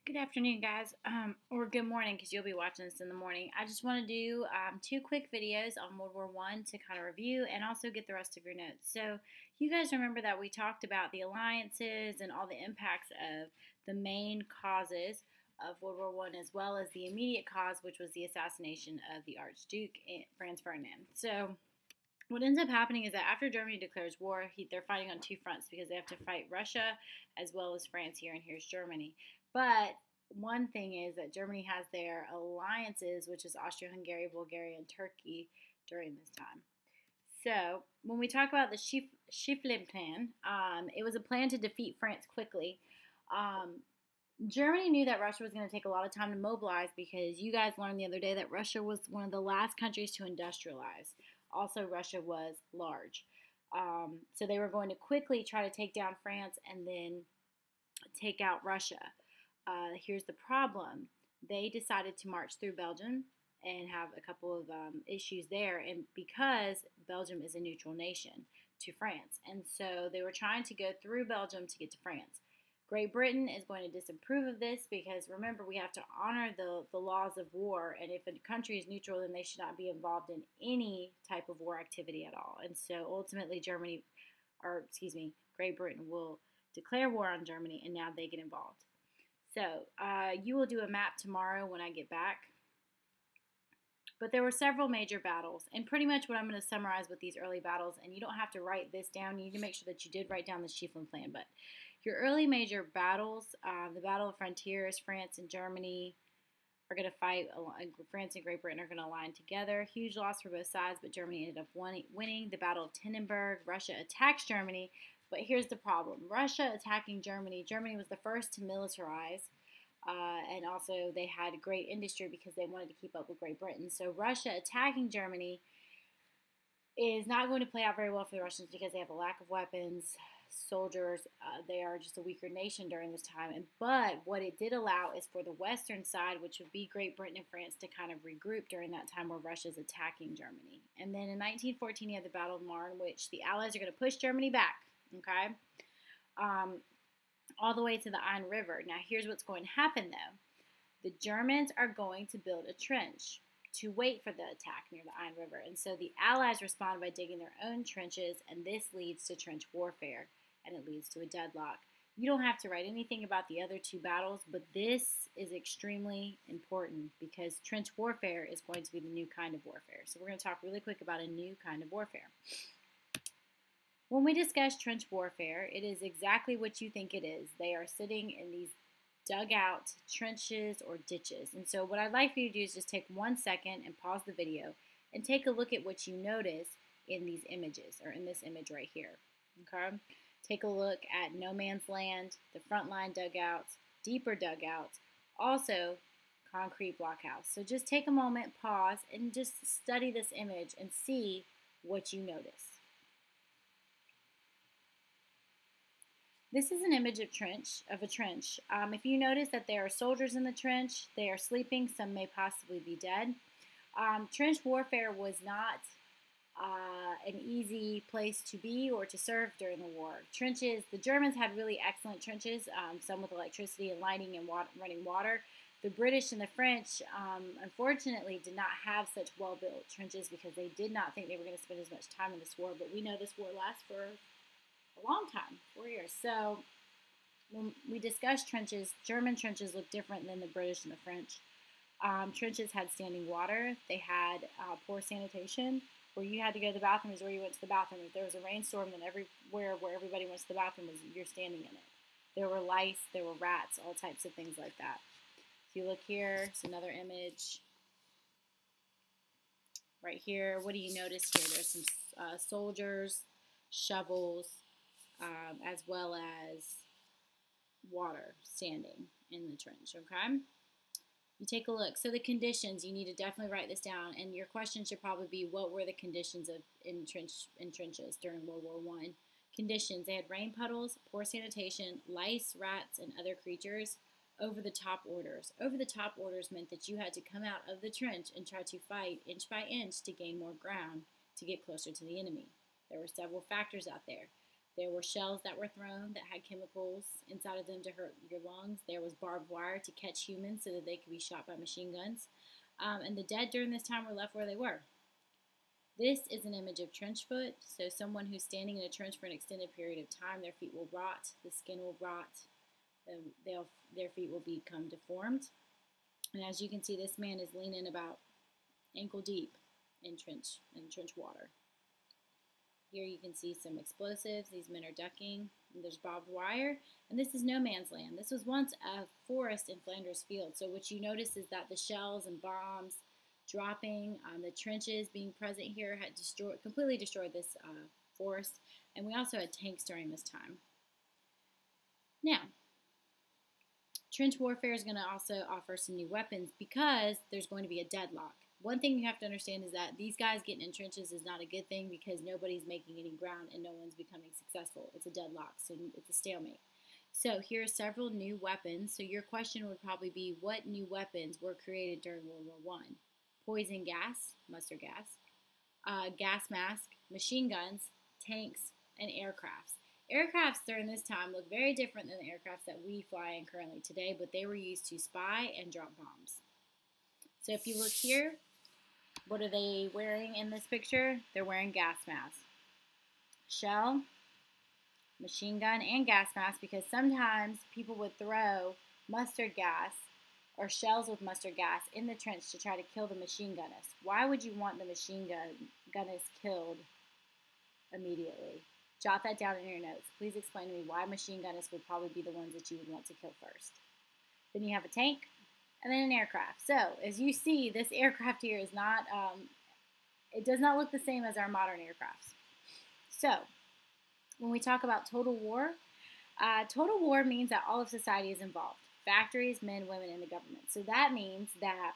Good afternoon, guys, or good morning because you'll be watching this in the morning. I just want to do two quick videos on World War I to kind of review and also get the rest of your notes. So you guys remember that we talked about the alliances and all the impacts of the main causes of World War I as well as the immediate cause, which was the assassination of the Archduke Franz Ferdinand. So what ends up happening is that after Germany declares war, they're fighting on two fronts because they have to fight Russia as well as France here, and here's Germany. But one thing is that Germany has their alliances, which is Austria-Hungary, Bulgaria, and Turkey during this time. So when we talk about the Schieffelin plan, it was a plan to defeat France quickly. Germany knew that Russia was going to take a lot of time to mobilize because you guys learned the other day that Russia was one of the last countries to industrialize. Also, Russia was large. So they were going to quickly try to take down France and then take out Russia. Here's the problem. They decided to march through Belgium and have a couple of issues there, and because Belgium is a neutral nation to France. And so they were trying to go through Belgium to get to France. Great Britain is going to disapprove of this because, remember, we have to honor the laws of war, and if a country is neutral, then they should not be involved in any type of war activity at all. And so ultimately Great Britain will declare war on Germany, and now they get involved. So you will do a map tomorrow when I get back. But there were several major battles, and pretty much what I'm going to summarize with these early battles, and you don't have to write this down. You need to make sure that you did write down the Schieffelin plan. But your early major battles, the Battle of Frontiers, France and Germany are going to fight. France and Great Britain are going to align together. Huge loss for both sides, but Germany ended up winning. The Battle of Tannenberg, Russia attacks Germany. But here's the problem. Russia attacking Germany. Germany was the first to militarize. And also they had a great industry because they wanted to keep up with Great Britain. So Russia attacking Germany is not going to play out very well for the Russians because they have a lack of weapons, soldiers. They are just a weaker nation during this time. But what it did allow is for the western side, which would be Great Britain and France, to kind of regroup during that time where Russia is attacking Germany. And then in 1914, you have the Battle of Marne, which the Allies are going to push Germany back. Okay? All the way to the Ain River. Now, here's what's going to happen, though. The Germans are going to build a trench to wait for the attack near the Ain River. And so the Allies respond by digging their own trenches, and this leads to trench warfare, and it leads to a deadlock. You don't have to write anything about the other two battles, but this is extremely important because trench warfare is going to be the new kind of warfare. So we're going to talk really quick about a new kind of warfare. When we discuss trench warfare, it is exactly what you think it is. They are sitting in these dugout trenches or ditches. And so what I'd like for you to do is just take 1 second and pause the video and take a look at what you notice in these images, or in this image right here. Okay? Take a look at no man's land, the frontline dugouts, deeper dugouts, also concrete blockhouse. So just take a moment, pause, and just study this image and see what you notice. This is an image of a trench. If you notice that there are soldiers in the trench, they are sleeping, some may possibly be dead. Trench warfare was not an easy place to be or to serve during the war. Trenches, the Germans had really excellent trenches, some with electricity and lighting and running water. The British and the French, unfortunately, did not have such well-built trenches because they did not think they were going to spend as much time in this war. But we know this war lasts for a long time, 4 years. So when we discuss trenches, German trenches look different than the British and the French. Trenches had standing water. They had poor sanitation. Where you had to go to the bathroom is where you went to the bathroom. If there was a rainstorm, then everywhere where everybody went to the bathroom was you're standing in it. There were lice, there were rats, all types of things like that. If you look here, it's another image. Right here, what do you notice here? There's some soldiers, shovels, as well as water standing in the trench, okay? You take a look. So the conditions, you need to definitely write this down, and your question should probably be, what were the conditions in trenches during World War I? Conditions, they had rain puddles, poor sanitation, lice, rats, and other creatures. Over-the-top orders. Over-the-top orders meant that you had to come out of the trench and try to fight inch by inch to gain more ground to get closer to the enemy. There were several factors out there. There were shells that were thrown that had chemicals inside of them to hurt your lungs. There was barbed wire to catch humans so that they could be shot by machine guns. And the dead during this time were left where they were. This is an image of trench foot. So someone who's standing in a trench for an extended period of time, their feet will rot, the skin will rot, their feet will become deformed. And as you can see, this man is leaning about ankle deep in trench water. Here you can see some explosives. These men are ducking. And there's barbed wire. And this is no man's land. This was once a forest in Flanders Field. So what you notice is that the shells and bombs dropping, the trenches being present here had completely destroyed this forest. And we also had tanks during this time. Now, trench warfare is going to also offer some new weapons because there's going to be a deadlock. One thing you have to understand is that these guys getting in trenches is not a good thing because nobody's making any ground and no one's becoming successful. It's a deadlock, so it's a stalemate. So here are several new weapons. So your question would probably be, what new weapons were created during World War I? Poison gas, mustard gas, gas mask, machine guns, tanks, and aircrafts. Aircrafts during this time look very different than the aircrafts that we fly in currently today, but they were used to spy and drop bombs. So if you look here, what are they wearing in this picture? They're wearing gas masks. Shell, machine gun, and gas mask because sometimes people would throw mustard gas or shells with mustard gas in the trench to try to kill the machine gunners. Why would you want the machine gunners killed immediately? Jot that down in your notes. Please explain to me why machine gunners would probably be the ones that you would want to kill first. Then you have a tank. And then an aircraft. So, as you see, this aircraft here is not, it does not look the same as our modern aircrafts. So, when we talk about total war means that all of society is involved. Factories, men, women, and the government. So that means that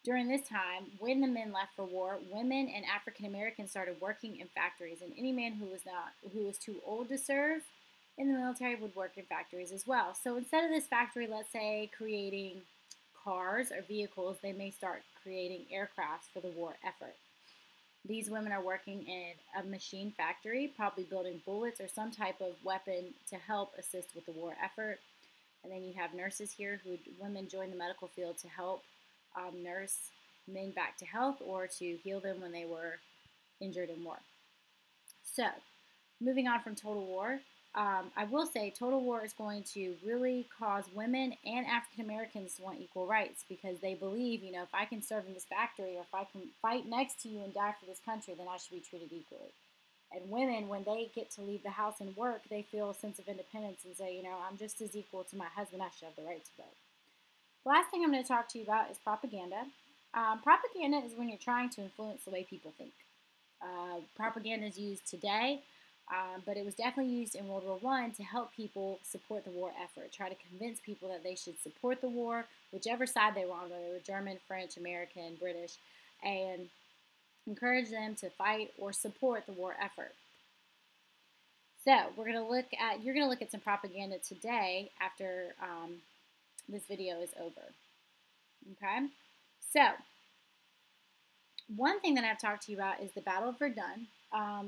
during this time, when the men left for war, women and African Americans started working in factories, and any man who was too old to serve in the military would work in factories as well. So instead of this factory, let's say, creating cars or vehicles, they may start creating aircrafts for the war effort. These women are working in a machine factory, probably building bullets or some type of weapon to help assist with the war effort. And then you have nurses here women join the medical field to help nurse men back to health or to heal them when they were injured in war. So, moving on from total war, I will say total war is going to really cause women and African Americans to want equal rights because they believe, if I can serve in this factory or if I can fight next to you and die for this country, then I should be treated equally. And women, when they get to leave the house and work, they feel a sense of independence and say, I'm just as equal to my husband, I should have the right to vote. The last thing I'm going to talk to you about is propaganda. Propaganda is when you're trying to influence the way people think. Propaganda is used today. But it was definitely used in World War I to help people support the war effort, try to convince people that they should support the war, whichever side they were on, whether they were German, French, American, British, and encourage them to fight or support the war effort. So you're going to look at some propaganda today after this video is over. Okay? So, one thing that I've talked to you about is the Battle of Verdun.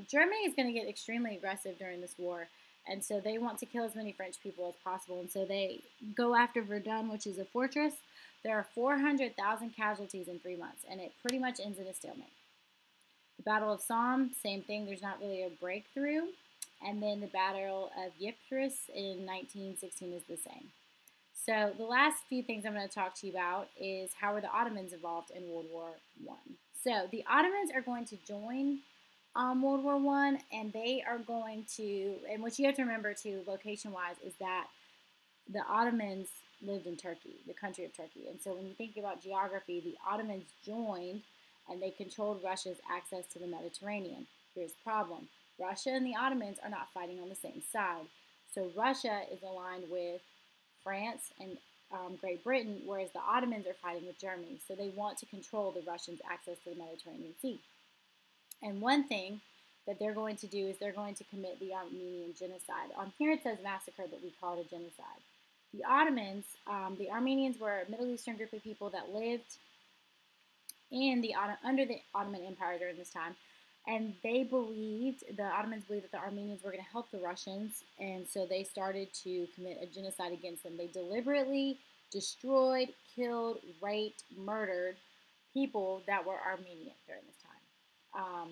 Germany is going to get extremely aggressive during this war, and so they want to kill as many French people as possible, and so they go after Verdun, which is a fortress. There are 400,000 casualties in 3 months, and it pretty much ends in a stalemate. The Battle of Somme, same thing, there's not really a breakthrough, and then the Battle of Ypres in 1916 is the same. So the last few things I'm going to talk to you about is how were the Ottomans involved in World War I. So the Ottomans are going to join World War I, and they are going to, and what you have to remember too, location-wise, is that the Ottomans lived in Turkey, the country of Turkey. And so when you think about geography, the Ottomans joined, and they controlled Russia's access to the Mediterranean. Here's the problem. Russia and the Ottomans are not fighting on the same side. So Russia is aligned with France and Great Britain, whereas the Ottomans are fighting with Germany. So they want to control the Russians' access to the Mediterranean Sea. And one thing that they're going to do is they're going to commit the Armenian genocide. On here it says massacre, but we call it a genocide. The Ottomans, the Armenians were a Middle Eastern group of people that lived in under the Ottoman Empire during this time. And they believed, the Ottomans believed that the Armenians were going to help the Russians, and so they started to commit a genocide against them. They deliberately destroyed, killed, raped, murdered people that were Armenian during this time.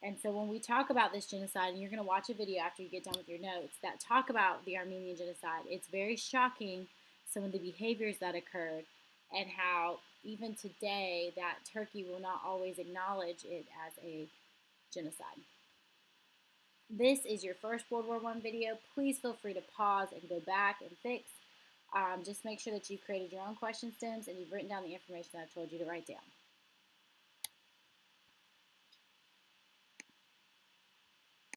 And so when we talk about this genocide, and you're going to watch a video after you get done with your notes that talk about the Armenian genocide, it's very shocking, some of the behaviors that occurred, and how even today that Turkey will not always acknowledge it as a genocide. This is your first World War I video. Please feel free to pause and go back and fix. Just make sure that you've created your own question stems and you've written down the information that I told you to write down.